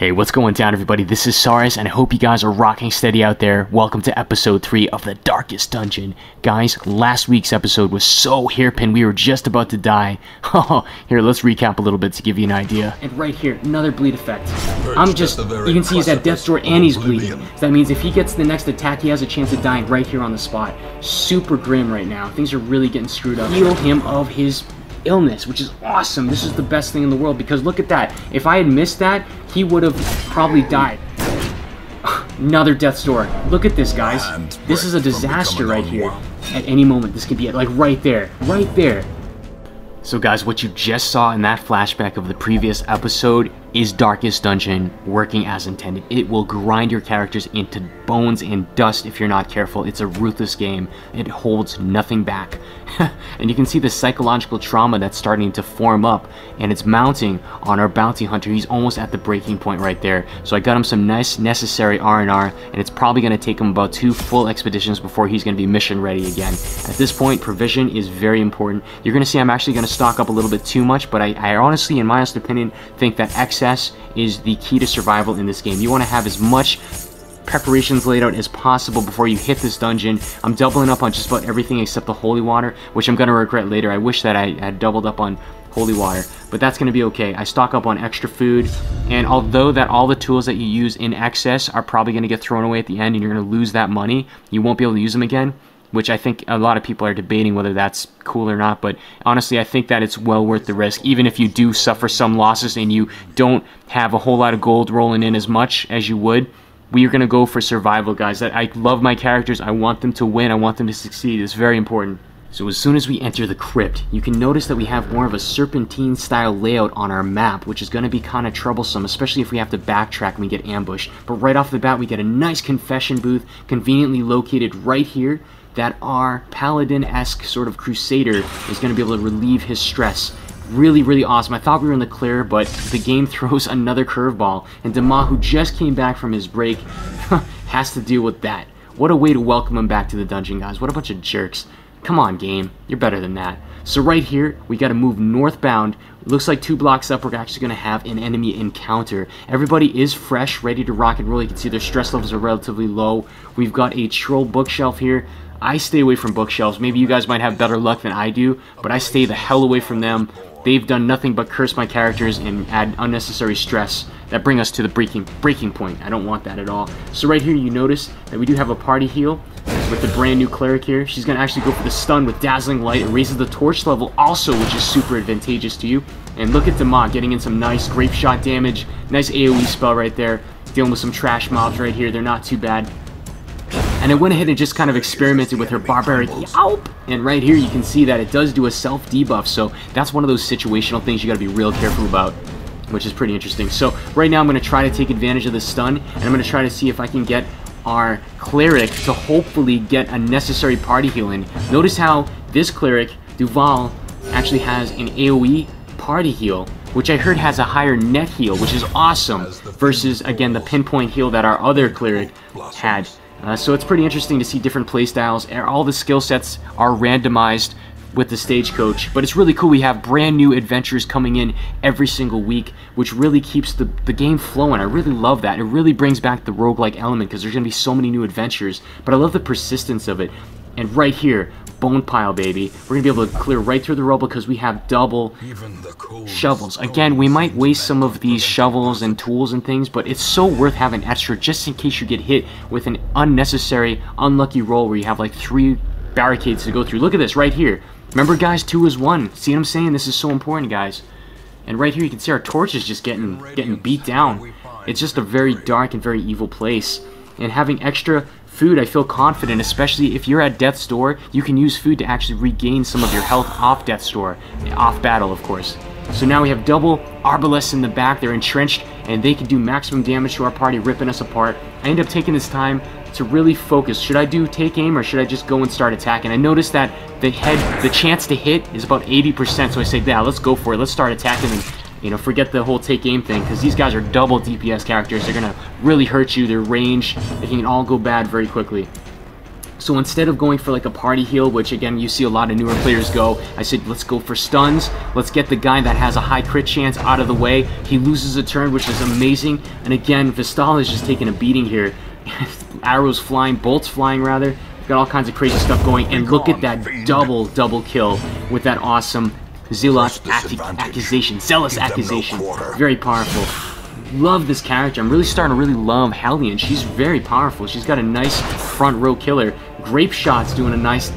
Hey, what's going down, everybody? This is Sarius, and I hope you guys are rocking steady out there. Welcome to episode 3 of the Darkest Dungeon. Guys, last week's episode was so hairpin, we were just about to die. Here, let's recap a little bit to give you an idea. And right here, another bleed effect. You can see he's at death's door and he's bleeding. So that means if he gets the next attack, he has a chance of dying right here on the spot. Super grim right now. Things are really getting screwed up. Heal him of his illness, which is awesome. This is the best thing in the world, because look at that. If I had missed that, he would have probably died. Another death's door. Look at this, guys. This is a disaster right here. At any moment, this could be it. Like right there. Right there. So guys, what you just saw in that flashback of the previous episode is Darkest Dungeon working as intended. It will grind your characters into bones and dust if you're not careful. It's a ruthless game. It holds nothing back. And you can see the psychological trauma that's starting to form up, and it's mounting on our bounty hunter. He's almost at the breaking point right there. So I got him some nice necessary R&R, and it's probably going to take him about 2 full expeditions before he's going to be mission ready again. At this point, provision is very important. You're going to see I'm actually going to stock up a little bit too much, but I honestly, in my honest opinion, think that excess is the key to survival in this game. You want to have as much preparations laid out as possible before you hit this dungeon. I'm doubling up on just about everything except the holy water, which I'm going to regret later. I wish that I had doubled up on holy water, but that's going to be okay. I stock up on extra food, and although that all the tools that you use in excess are probably going to get thrown away at the end and you're going to lose that money, you won't be able to use them again, which I think a lot of people are debating whether that's cool or not, but honestly, I think that it's well worth the risk. Even if you do suffer some losses and you don't have a whole lot of gold rolling in as much as you would, we are going to go for survival, guys. I love my characters. I want them to win. I want them to succeed. It's very important. So as soon as we enter the crypt, you can notice that we have more of a serpentine style layout on our map, which is going to be kind of troublesome, especially if we have to backtrack and we get ambushed. But right off the bat, we get a nice confession booth conveniently located right here that our paladin-esque sort of crusader is going to be able to relieve his stress. Really, really awesome. I thought we were in the clear, but the game throws another curveball, and Dama, who just came back from his break, has to deal with that. What a way to welcome him back to the dungeon, guys. What a bunch of jerks. Come on, game. You're better than that. So right here, we got to move northbound. Looks like 2 blocks up, we're actually going to have an enemy encounter. Everybody is fresh, ready to rock and roll. You can see their stress levels are relatively low. We've got a troll bookshelf here. I stay away from bookshelves. Maybe you guys might have better luck than I do, but I stay the hell away from them. They've done nothing but curse my characters and add unnecessary stress that bring us to the breaking point. I don't want that at all. So right here, you notice that we do have a party heal with the brand new cleric here. She's going to actually go for the stun with dazzling light. It raises the torch level also, which is super advantageous to you. And look at Dama getting in some nice grape shot damage. Nice AoE spell right there. Dealing with some trash mobs right here. They're not too bad. And I went ahead and just kind of experimented with her barbaric yelp. And right here you can see that it does do a self debuff, so that's one of those situational things you got to be real careful about, which is pretty interesting. So right now I'm going to try to take advantage of the stun, and I'm going to try to see if I can get our cleric to hopefully get a necessary party heal in. Notice how this cleric, Duval, actually has an AoE party heal, which I heard has a higher net heal, which is awesome, versus, again, the pinpoint heal that our other cleric had. So it's pretty interesting to see different playstyles. All the skill sets are randomized with the stagecoach, but it's really cool. We have brand new adventures coming in every single week, which really keeps the game flowing. I really love that. It really brings back the roguelike element, because there's going to be so many new adventures, but I love the persistence of it. And right here, bone pile, baby. We're going to be able to clear right through the rubble because we have double shovels. Again, we might waste some of these shovels and tools and things, but it's so worth having extra just in case you get hit with an unnecessary, unlucky roll where you have like 3 barricades to go through. Look at this right here. Remember, guys, 2 is 1. See what I'm saying? This is so important, guys. And right here you can see our torch is just getting beat down. It's just a very dark and very evil place. And having extra food, I feel confident, especially if you're at death's door. You can use food to actually regain some of your health off death's door, off battle, of course. So now we have double arbalests in the back. They're entrenched, and they can do maximum damage to our party, ripping us apart. I end up taking this time to really focus. Should I do take aim, or should I just go and start attacking? I noticed that the chance to hit is about 80%, so I say, yeah, let's go for it. Let's start attacking them. You know, forget the whole take aim thing, because these guys are double DPS characters. They're going to really hurt you. Their range, they can all go bad very quickly. So instead of going for like a party heal, which again you see a lot of newer players go, I said let's go for stuns. Let's get the guy that has a high crit chance out of the way. He loses a turn, which is amazing. And again, Vestal is just taking a beating here. Arrows flying, bolts flying rather. We've got all kinds of crazy stuff going. And look at that double kill with that awesome Zealous accusation. Very powerful. Love this character. I'm really starting to really love Hellion. She's very powerful. She's got a nice front row killer. Grape shots doing a nice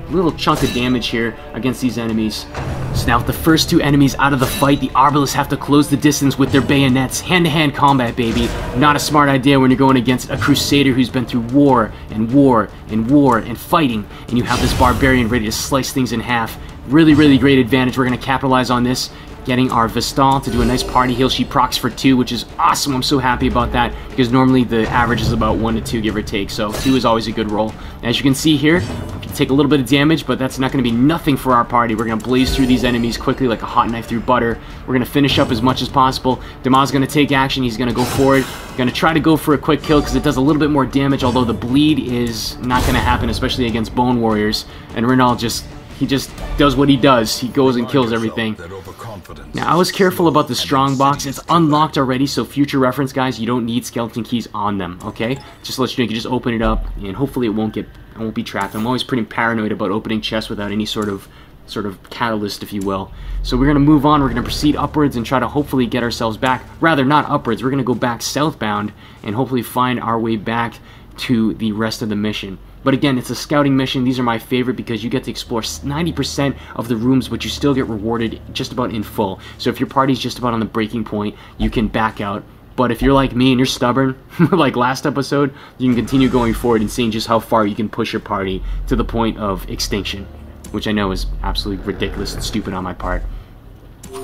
little chunk of damage here against these enemies. So now with the first two enemies out of the fight, the Arbalists have to close the distance with their bayonets. Hand-to-hand combat, baby. Not a smart idea when you're going against a Crusader who's been through war and war and war and fighting, and you have this Barbarian ready to slice things in half. Really great advantage. We're going to capitalize on this. Getting our Vestal to do a nice party heal. She procs for 2, which is awesome. I'm so happy about that because normally the average is about 1 to 2, give or take. So 2 is always a good roll. As you can see here, we can take a little bit of damage, but that's not going to be nothing for our party. We're going to blaze through these enemies quickly like a hot knife through butter. We're going to finish up as much as possible. Damas going to take action. He's going to go forward. Going to try to go for a quick kill because it does a little bit more damage, although the bleed is not going to happen, especially against Bone Warriors. And Renal he just does what he does. He goes and kills everything. Now, I was careful about the strong box. It's unlocked already, so future reference, guys, you don't need skeleton keys on them, okay? Just to let you know, you can just open it up, and hopefully it won't be trapped. I'm always pretty paranoid about opening chests without any sort of catalyst, if you will. So we're going to move on. We're going to proceed upwards and try to hopefully get ourselves back. Rather, not upwards. We're going to go back southbound and hopefully find our way back to the rest of the mission. But again, it's a scouting mission. These are my favorite because you get to explore 90% of the rooms, but you still get rewarded just about in full. So if your party's just about on the breaking point, you can back out. But if you're like me and you're stubborn, like last episode, you can continue going forward and seeing just how far you can push your party to the point of extinction, which I know is absolutely ridiculous and stupid on my part.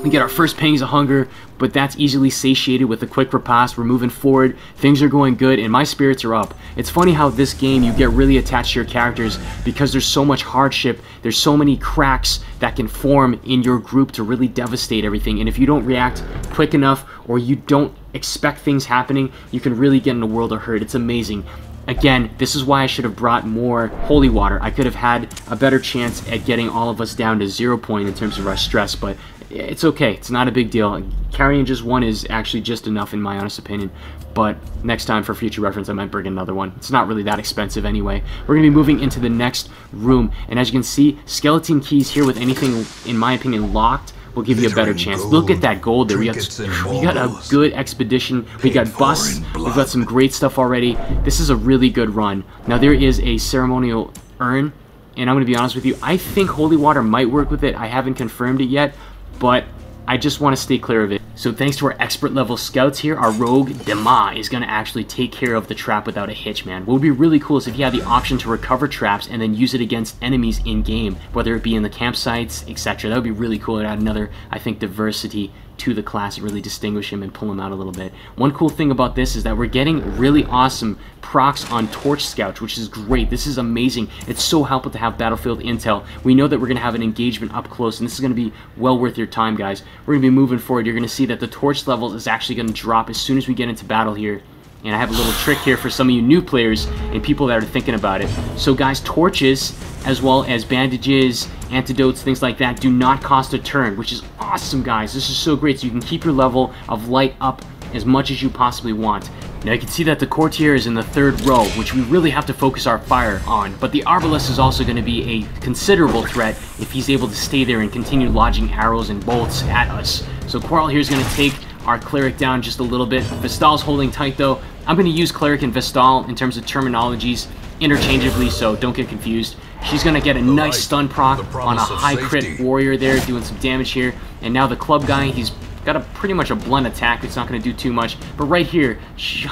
We get our first pangs of hunger, but that's easily satiated with a quick repast. We're moving forward, things are going good, and my spirits are up. It's funny how this game, you get really attached to your characters because there's so much hardship, there's so many cracks that can form in your group to really devastate everything, and if you don't react quick enough or you don't expect things happening, you can really get in a world of hurt. It's amazing. Again, this is why I should have brought more holy water. I could have had a better chance at getting all of us down to 0 point in terms of our stress, but it's okay. It's not a big deal. Carrying just 1 is actually just enough in my honest opinion, but next time for future reference I might bring another one. It's not really that expensive anyway. We're going to be moving into the next room, and as you can see, skeleton keys here with anything, in my opinion, locked will give you a better chance. Look at that gold there. We got a good expedition. We got busts. We've got some great stuff already. This is a really good run. Now there is a ceremonial urn, and I'm going to be honest with you, I think holy water might work with it. I haven't confirmed it yet, but I just want to stay clear of it. So thanks to our expert level scouts here, our rogue Dema is going to actually take care of the trap without a hitch, man. What would be really cool is if you had the option to recover traps and then use it against enemies in game, whether it be in the campsites, etc. That would be really cool. It add another, I think, diversity to the class and really distinguish him and pull him out a little bit. One cool thing about this is that we're getting really awesome procs on torch scouts, which is great. This is amazing. It's so helpful to have battlefield intel. We know that we're going to have an engagement up close, and this is going to be well worth your time, guys. We're going to be moving forward. You're going to see that the torch levels is actually going to drop as soon as we get into battle here. And I have a little trick here for some of you new players and people that are thinking about it. So guys, torches, as well as bandages, antidotes, things like that, do not cost a turn, which is awesome, guys. This is so great, so you can keep your level of light up as much as you possibly want. Now you can see that the courtier is in the 3rd row, which we really have to focus our fire on, but the arbalest is also going to be a considerable threat if he's able to stay there and continue lodging arrows and bolts at us. So Quarrel here is going to take our cleric down just a little bit. Vestal's holding tight though. I'm going to use cleric and Vestal in terms of terminologies interchangeably, so don't get confused. She's going to get a nice stun proc on a high crit warrior there, doing some damage here. And now the club guy, he's got pretty much a blunt attack. It's not going to do too much. But right here,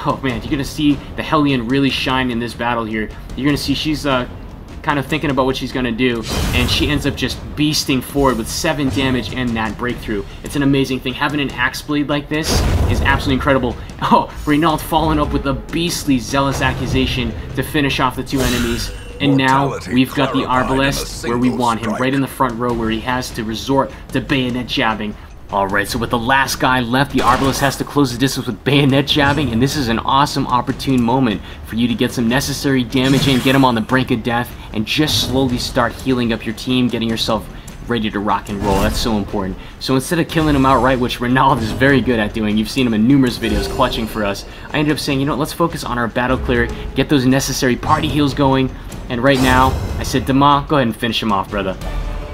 oh man, you're going to see the Hellion really shine in this battle here. You're going to see she's kind of thinking about what she's going to do, and she ends up just beasting forward with 7 damage and that breakthrough. It's an amazing thing. Having an axe blade like this is absolutely incredible. Oh, Renault following up with a beastly zealous accusation to finish off the 2 enemies. And now we've got the arbalest where we want him, right in the front row where he has to resort to bayonet jabbing. Alright, so with the last guy left, the Arbalest has to close the distance with bayonet jabbing, and this is an awesome opportune moment for you to get some necessary damage in, get him on the brink of death, and just slowly start healing up your team, getting yourself ready to rock and roll. That's so important. So instead of killing him outright, which Ronald is very good at doing, you've seen him in numerous videos clutching for us, I ended up saying, you know what, let's focus on our battle clear, get those necessary party heals going, and right now, I said, Dama, go ahead and finish him off, brother.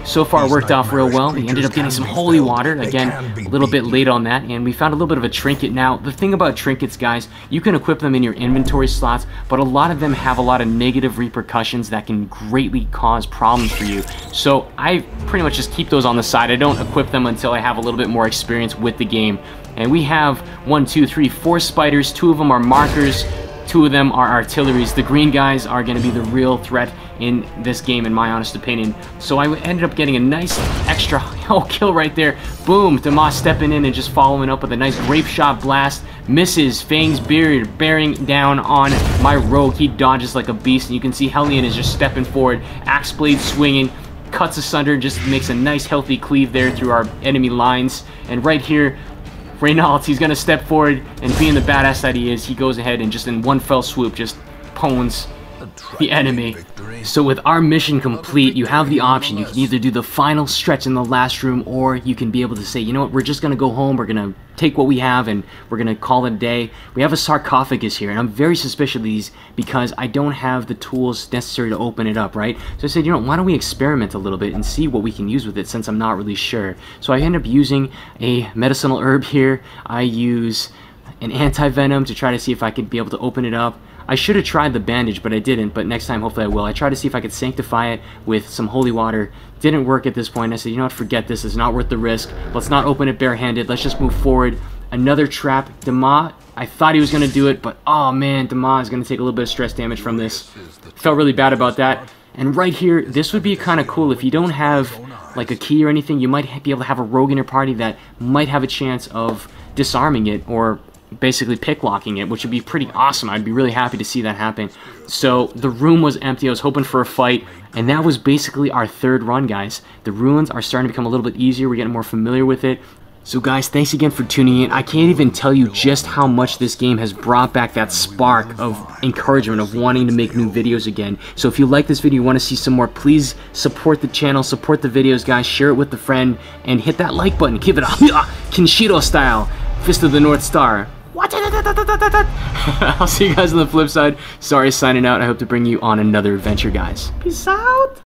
So far, it worked off real well. We ended up getting some holy water, again, a little bit late on that, and we found a little bit of a trinket. Now, the thing about trinkets, guys, you can equip them in your inventory slots, but a lot of them have a lot of negative repercussions that can greatly cause problems for you. So I pretty much just keep those on the side. I don't equip them until I have a little bit more experience with the game. And we have 4 spiders, 2 of them are markers, 2 of them are artilleries. The green guys are going to be the real threat in this game, in my honest opinion. So I ended up getting a nice extra kill right there. Boom, Damas stepping in and just following up with a nice grape shot blast. Misses, Fang's beard bearing down on my rogue. He dodges like a beast, and you can see Hellion is just stepping forward. Axe blade swinging, cuts asunder, just makes a nice healthy cleave there through our enemy lines. And right here, Reynolds, he's going to step forward, and being the badass that he is, he goes ahead and just in one fell swoop just pwns the enemy. So with our mission complete, you have the option. You can either do the final stretch in the last room, or you can be able to say, you know what, we're just going to go home, we're going to take what we have, and we're going to call it a day. We have a sarcophagus here, and I'm very suspicious of these because I don't have the tools necessary to open it up, right? So I said, you know, why don't we experiment a little bit and see what we can use with it, since I'm not really sure. So I end up using a medicinal herb here. I use an anti-venom to try to see if I could be able to open it up. I should have tried the bandage, but I didn't, but next time hopefully I will. I tried to see if I could sanctify it with some holy water. Didn't work at this point. I said, you know what, forget this. It's not worth the risk. Let's not open it barehanded. Let's just move forward. Another trap. Dama, I thought he was going to do it, but oh man, Dama is going to take a little bit of stress damage from this. Felt really bad about that. And right here, this would be kind of cool. If you don't have like a key or anything, you might be able to have a rogue in your party that might have a chance of disarming it, or basically picklocking it, which would be pretty awesome. I'd be really happy to see that happen. So the room was empty. I was hoping for a fight, and that was basically our third run, guys. The ruins are starting to become a little bit easier. We're getting more familiar with it. So guys, thanks again for tuning in. I can't even tell you just how much this game has brought back that spark of encouragement of wanting to make new videos again. So if you like this video, you want to see some more, please support the channel, support the videos, guys. Share it with a friend, and hit that like button. Give it a Kenshiro style fist of the North Star. I'll see you guys on the flip side. Sorry, signing out. I hope to bring you on another adventure, guys. Peace out.